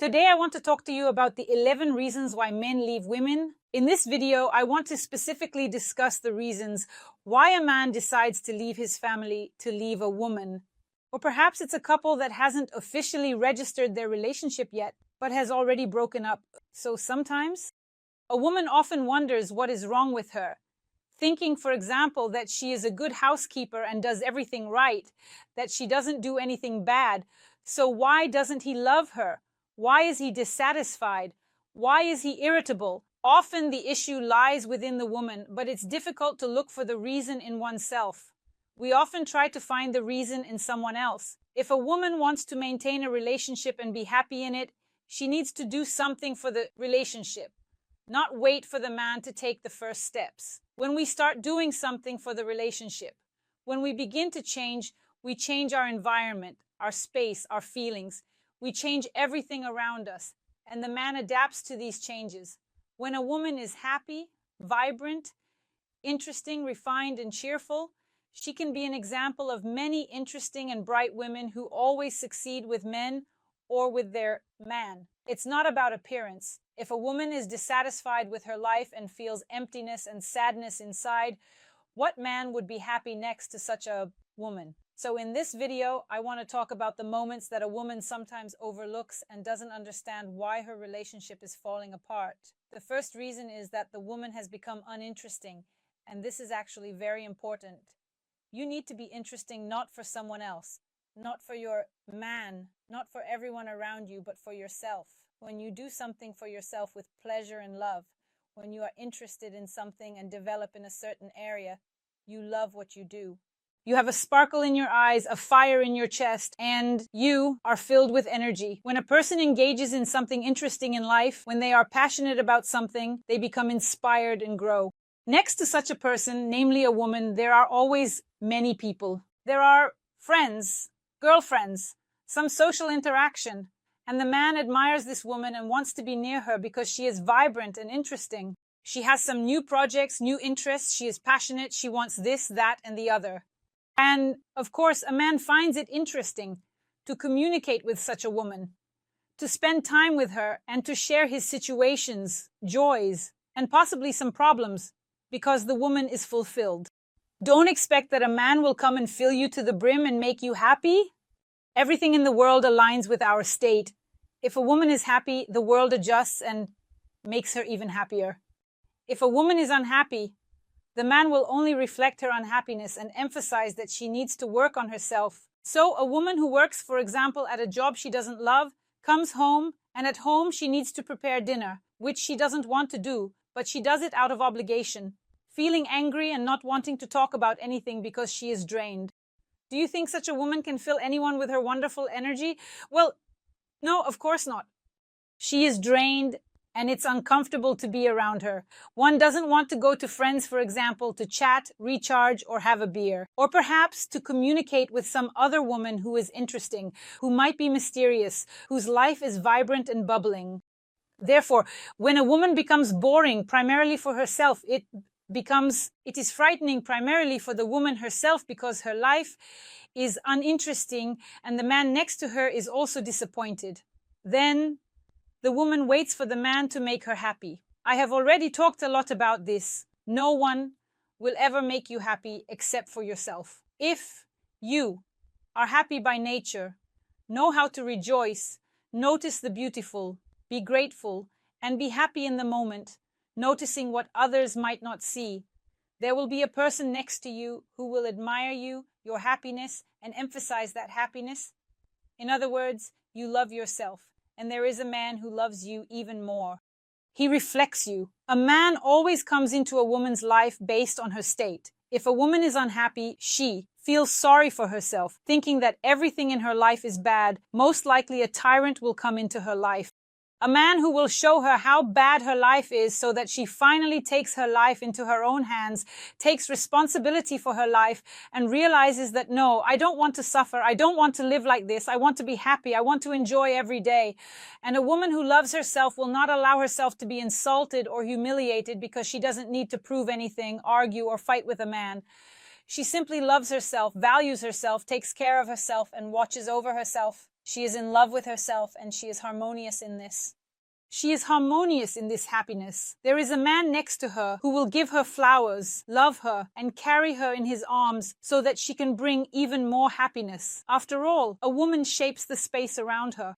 Today I want to talk to you about the 11 reasons why men leave women. In this video, I want to specifically discuss the reasons why a man decides to leave his family to leave a woman. Or perhaps it's a couple that hasn't officially registered their relationship yet, but has already broken up. So sometimes, a woman often wonders what is wrong with her, thinking, for example, that she is a good housekeeper and does everything right, that she doesn't do anything bad. So why doesn't he love her? Why is he dissatisfied? Why is he irritable? Often the issue lies within the woman, but it's difficult to look for the reason in oneself. We often try to find the reason in someone else. If a woman wants to maintain a relationship and be happy in it, she needs to do something for the relationship, not wait for the man to take the first steps. When we start doing something for the relationship, when we begin to change, we change our environment, our space, our feelings. We change everything around us, and the man adapts to these changes. When a woman is happy, vibrant, interesting, refined, and cheerful, she can be an example of many interesting and bright women who always succeed with men or with their man. It's not about appearance. If a woman is dissatisfied with her life and feels emptiness and sadness inside, what man would be happy next to such a woman? So in this video, I want to talk about the moments that a woman sometimes overlooks and doesn't understand why her relationship is falling apart. The first reason is that the woman has become uninteresting, and this is actually very important. You need to be interesting not for someone else, not for your man, not for everyone around you, but for yourself. When you do something for yourself with pleasure and love, when you are interested in something and develop in a certain area, you love what you do. You have a sparkle in your eyes, a fire in your chest, and you are filled with energy. When a person engages in something interesting in life, when they are passionate about something, they become inspired and grow. Next to such a person, namely a woman, there are always many people. There are friends, girlfriends, some social interaction, and the man admires this woman and wants to be near her because she is vibrant and interesting. She has some new projects, new interests, she is passionate, she wants this, that, and the other. And, of course, a man finds it interesting to communicate with such a woman, to spend time with her, and to share his situations, joys, and possibly some problems, because the woman is fulfilled. Don't expect that a man will come and fill you to the brim and make you happy. Everything in the world aligns with our state. If a woman is happy, the world adjusts and makes her even happier. If a woman is unhappy, the man will only reflect her unhappiness and emphasize that she needs to work on herself. So a woman who works, for example, at a job she doesn't love, comes home, and at home she needs to prepare dinner, which she doesn't want to do, but she does it out of obligation, feeling angry and not wanting to talk about anything because she is drained. Do you think such a woman can fill anyone with her wonderful energy? Well, no, of course not. She is drained, and it's uncomfortable to be around her. One doesn't want to go to friends, for example, to chat, recharge, or have a beer. Or perhaps to communicate with some other woman who is interesting, who might be mysterious, whose life is vibrant and bubbling. Therefore, when a woman becomes boring primarily for herself, it is frightening primarily for the woman herself because her life is uninteresting and the man next to her is also disappointed. Then the woman waits for the man to make her happy. I have already talked a lot about this. No one will ever make you happy except for yourself. If you are happy by nature, know how to rejoice, notice the beautiful, be grateful, and be happy in the moment, noticing what others might not see, there will be a person next to you who will admire you, your happiness, and emphasize that happiness. In other words, you love yourself. And there is a man who loves you even more. He reflects you. A man always comes into a woman's life based on her state. If a woman is unhappy, she feels sorry for herself, thinking that everything in her life is bad. Most likely a tyrant will come into her life. A man who will show her how bad her life is so that she finally takes her life into her own hands, takes responsibility for her life, and realizes that, no, I don't want to suffer. I don't want to live like this. I want to be happy. I want to enjoy every day. And a woman who loves herself will not allow herself to be insulted or humiliated because she doesn't need to prove anything, argue, or fight with a man. She simply loves herself, values herself, takes care of herself, and watches over herself. She is in love with herself and she is harmonious in this. She is harmonious in this happiness. There is a man next to her who will give her flowers, love her, and carry her in his arms so that she can bring even more happiness. After all, a woman shapes the space around her.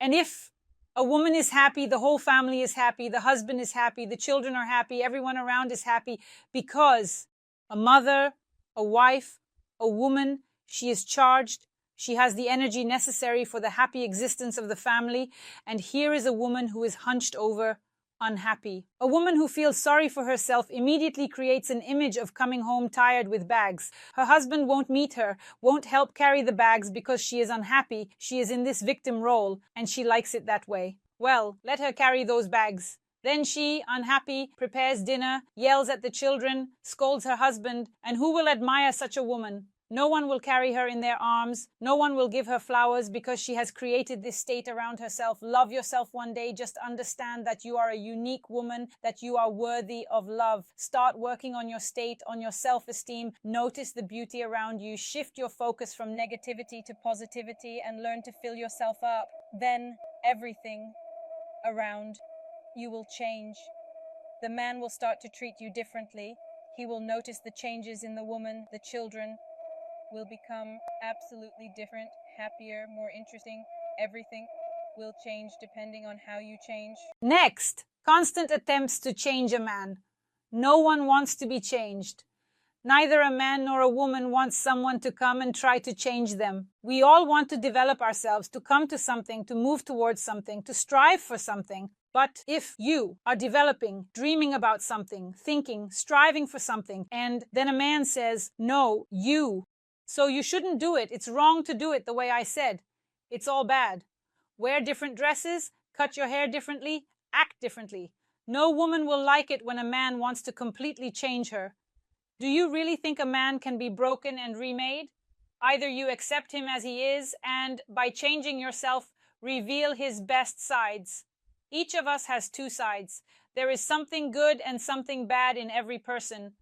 And if a woman is happy, the whole family is happy, the husband is happy, the children are happy, everyone around is happy, because a mother, a wife, a woman, she is charged. She has the energy necessary for the happy existence of the family. And here is a woman who is hunched over, unhappy. A woman who feels sorry for herself immediately creates an image of coming home tired with bags. Her husband won't meet her, won't help carry the bags because she is unhappy. She is in this victim role and she likes it that way. Well, let her carry those bags. Then she, unhappy, prepares dinner, yells at the children, scolds her husband, and who will admire such a woman? No one will carry her in their arms. No one will give her flowers because she has created this state around herself. Love yourself one day. Just understand that you are a unique woman, that you are worthy of love. Start working on your state, on your self-esteem. Notice the beauty around you. Shift your focus from negativity to positivity and learn to fill yourself up. Then everything around you will change. The man will start to treat you differently. He will notice the changes in the woman, the children will become absolutely different, happier, more interesting. Everything will change depending on how you change. Next, constant attempts to change a man. No one wants to be changed. Neither a man nor a woman wants someone to come and try to change them. We all want to develop ourselves, to come to something, to move towards something, to strive for something. But if you are developing, dreaming about something, thinking, striving for something, and then a man says, no, so you shouldn't do it. It's wrong to do it the way I said. It's all bad. Wear different dresses, cut your hair differently, act differently. No woman will like it when a man wants to completely change her. Do you really think a man can be broken and remade? Either you accept him as he is and, by changing yourself, reveal his best sides. Each of us has two sides. There is something good and something bad in every person.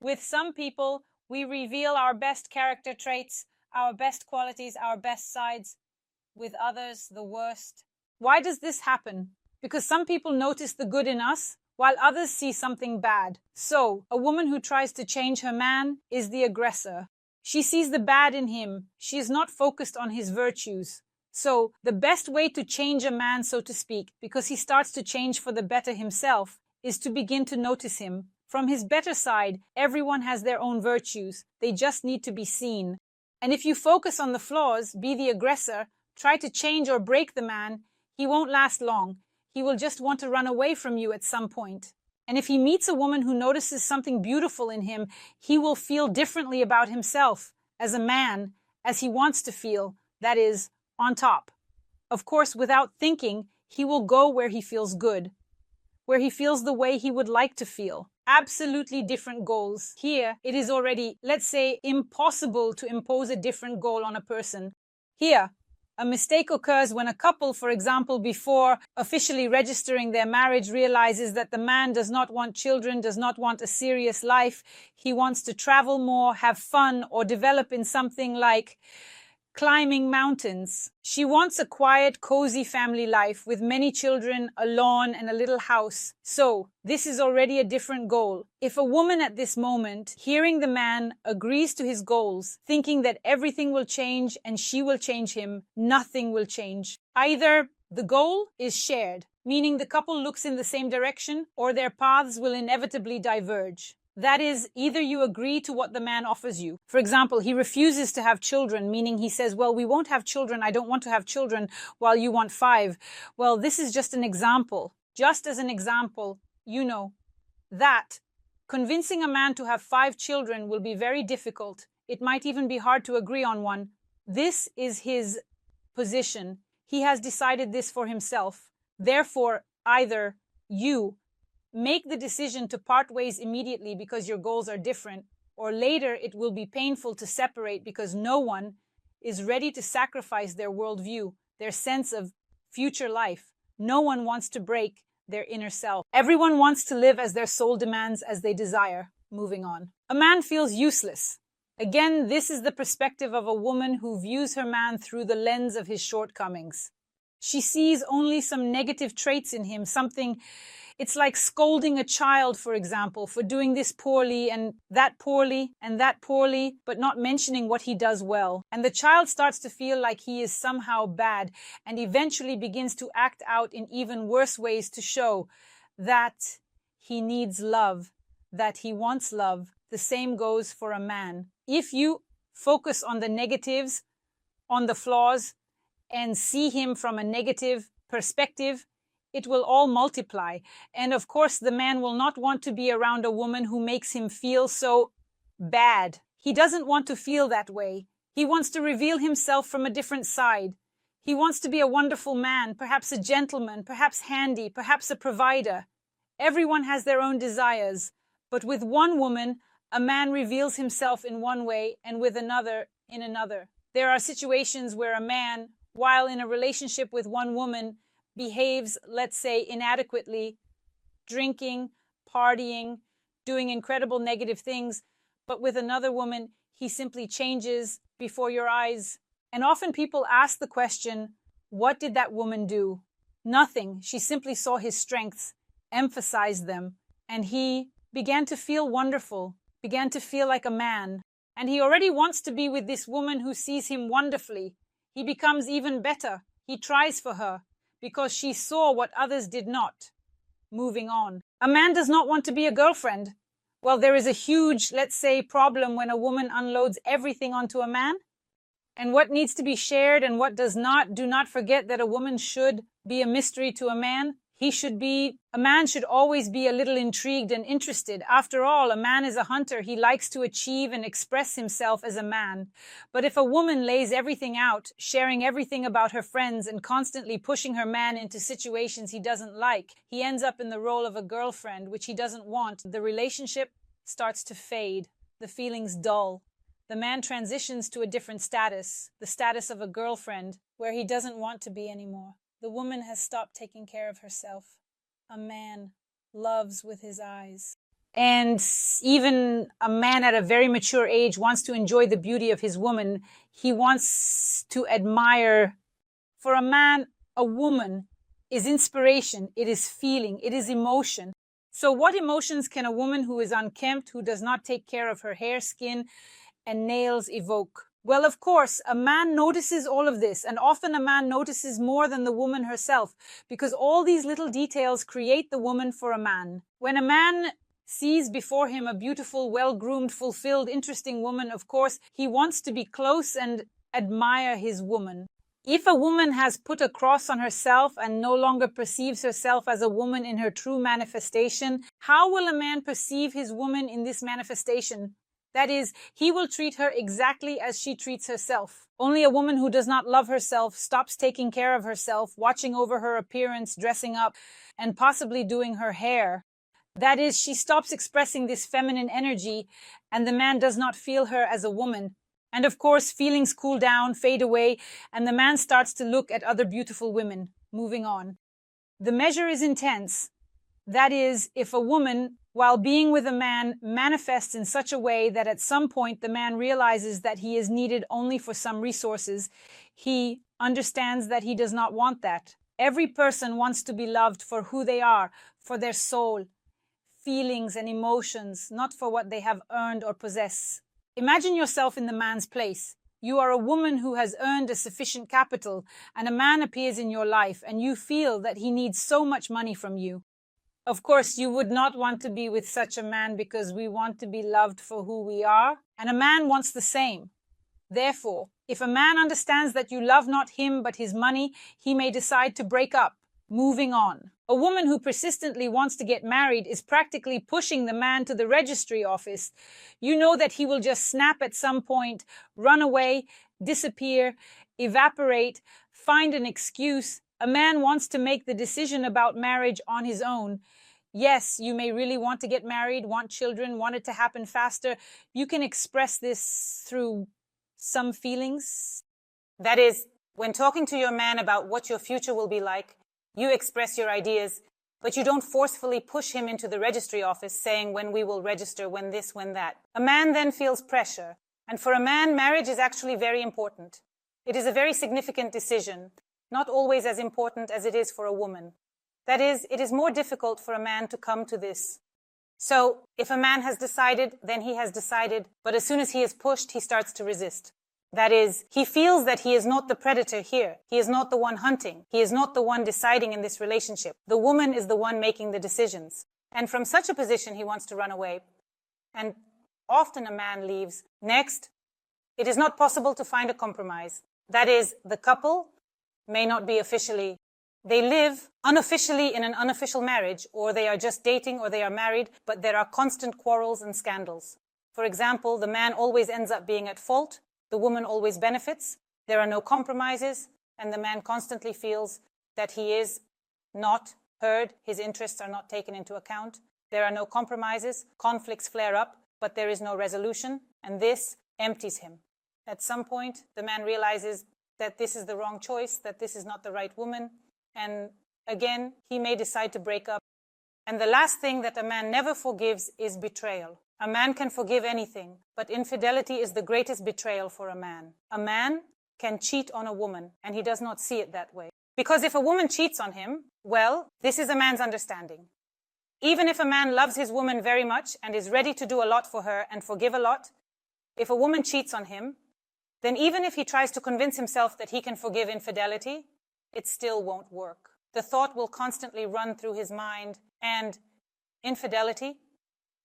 With some people, we reveal our best character traits, our best qualities, our best sides. With others, the worst. Why does this happen? Because some people notice the good in us, while others see something bad. So, a woman who tries to change her man is the aggressor. She sees the bad in him. She is not focused on his virtues. So, the best way to change a man, so to speak, because he starts to change for the better himself, is to begin to notice him. From his better side, everyone has their own virtues. They just need to be seen. And if you focus on the flaws, be the aggressor, try to change or break the man, he won't last long. He will just want to run away from you at some point. And if he meets a woman who notices something beautiful in him, he will feel differently about himself as a man, as he wants to feel, that is, on top. Of course, without thinking, he will go where he feels good, where he feels the way he would like to feel. Absolutely different goals. Here, it is already, let's say, impossible to impose a different goal on a person. Here, a mistake occurs when a couple, for example, before officially registering their marriage, realizes that the man does not want children, does not want a serious life. He wants to travel more, have fun, or develop in something like climbing mountains. She wants a quiet, cozy family life with many children, a lawn, and a little house. So, this is already a different goal. If a woman at this moment, hearing the man, agrees to his goals, thinking that everything will change and she will change him, nothing will change. Either the goal is shared, meaning the couple looks in the same direction, or their paths will inevitably diverge. That is, either you agree to what the man offers you. For example, he refuses to have children, meaning he says, well, we won't have children, I don't want to have children, while you want 5. Well, this is just an example. Just as an example, you know, that convincing a man to have 5 children will be very difficult. It might even be hard to agree on one. This is his position. He has decided this for himself. Therefore, either you make the decision to part ways immediately because your goals are different, or later it will be painful to separate because no one is ready to sacrifice their worldview, their sense of future life. No one wants to break their inner self. Everyone wants to live as their soul demands, as they desire. Moving on. A man feels useless. Again, this is the perspective of a woman who views her man through the lens of his shortcomings. She sees only some negative traits in him, something. It's like scolding a child, for example, for doing this poorly and that poorly and that poorly, but not mentioning what he does well. And the child starts to feel like he is somehow bad and eventually begins to act out in even worse ways to show that he needs love, that he wants love. The same goes for a man. If you focus on the negatives, on the flaws, and see him from a negative perspective, it will all multiply. And of course, the man will not want to be around a woman who makes him feel so bad. He doesn't want to feel that way. He wants to reveal himself from a different side. He wants to be a wonderful man, perhaps a gentleman, perhaps handy, perhaps a provider. Everyone has their own desires. But with one woman, a man reveals himself in one way and with another in another. There are situations where a man, while in a relationship with one woman, behaves, let's say, inadequately, drinking, partying, doing incredible negative things, but with another woman, he simply changes before your eyes. And often people ask the question, what did that woman do? Nothing. She simply saw his strengths, emphasized them, and he began to feel wonderful, began to feel like a man. And he already wants to be with this woman who sees him wonderfully. He becomes even better. He tries for her because she saw what others did not. Moving on. A man does not want to be a girlfriend. Well, there is a huge, let's say, problem when a woman unloads everything onto a man. And what needs to be shared and what does not. Do not forget that a woman should be a mystery to a man. A man should always be a little intrigued and interested. After all, a man is a hunter. He likes to achieve and express himself as a man. But if a woman lays everything out, sharing everything about her friends and constantly pushing her man into situations he doesn't like, he ends up in the role of a girlfriend, which he doesn't want. The relationship starts to fade. The feelings dull. The man transitions to a different status, the status of a girlfriend, where he doesn't want to be anymore. The woman has stopped taking care of herself. A man loves with his eyes. And even a man at a very mature age wants to enjoy the beauty of his woman. He wants to admire. For a man, a woman is inspiration. It is feeling. It is emotion. So what emotions can a woman who is unkempt, who does not take care of her hair, skin, and nails evoke? Well, of course, a man notices all of this, and often a man notices more than the woman herself, because all these little details create the woman for a man. When a man sees before him a beautiful, well-groomed, fulfilled, interesting woman, of course, he wants to be close and admire his woman. If a woman has put a cross on herself and no longer perceives herself as a woman in her true manifestation, how will a man perceive his woman in this manifestation? That is, he will treat her exactly as she treats herself. Only a woman who does not love herself, stops taking care of herself, watching over her appearance, dressing up, and possibly doing her hair. That is, she stops expressing this feminine energy, and the man does not feel her as a woman. And of course, feelings cool down, fade away, and the man starts to look at other beautiful women. Moving on. The measure is intense. That is, if a woman, while being with a man, manifests in such a way that at some point the man realizes that he is needed only for some resources, he understands that he does not want that. Every person wants to be loved for who they are, for their soul, feelings and emotions, not for what they have earned or possess. Imagine yourself in the man's place. You are a woman who has earned a sufficient capital, and a man appears in your life, and you feel that he needs so much money from you. Of course, you would not want to be with such a man because we want to be loved for who we are, and a man wants the same. Therefore, if a man understands that you love not him but his money, he may decide to break up. Moving on. A woman who persistently wants to get married is practically pushing the man to the registry office. You know that he will just snap at some point, run away, disappear, evaporate, find an excuse. A man wants to make the decision about marriage on his own. Yes, you may really want to get married, want children, want it to happen faster. You can express this through some feelings. That is, when talking to your man about what your future will be like, you express your ideas, but you don't forcefully push him into the registry office saying when we will register, when this, when that. A man then feels pressure. And for a man, marriage is actually very important. It is a very significant decision, not always as important as it is for a woman. That is, it is more difficult for a man to come to this. So, if a man has decided, then he has decided, but as soon as he is pushed, he starts to resist. That is, he feels that he is not the predator here. He is not the one hunting. He is not the one deciding in this relationship. The woman is the one making the decisions. And from such a position, he wants to run away. And often a man leaves. Next, it is not possible to find a compromise. That is, the couple may not be officially, they live unofficially in an unofficial marriage, or they are just dating, or they are married, but there are constant quarrels and scandals. For example, the man always ends up being at fault, the woman always benefits, there are no compromises, and the man constantly feels that he is not heard, his interests are not taken into account. There are no compromises, conflicts flare up, but there is no resolution, and this empties him. At some point, the man realizes that this is the wrong choice, that this is not the right woman, and again, he may decide to break up. And the last thing that a man never forgives is betrayal. A man can forgive anything, but infidelity is the greatest betrayal for a man. A man can cheat on a woman, and he does not see it that way. Because if a woman cheats on him, well, this is a man's understanding. Even if a man loves his woman very much and is ready to do a lot for her and forgive a lot, if a woman cheats on him, then even if he tries to convince himself that he can forgive infidelity, it still won't work. The thought will constantly run through his mind, and infidelity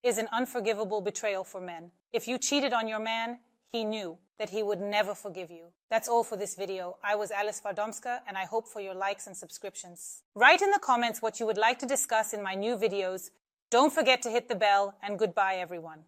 is an unforgivable betrayal for men. If you cheated on your man, he knew that he would never forgive you. That's all for this video. I was Alice Vardomska, and I hope for your likes and subscriptions. Write in the comments what you would like to discuss in my new videos. Don't forget to hit the bell, and goodbye, everyone.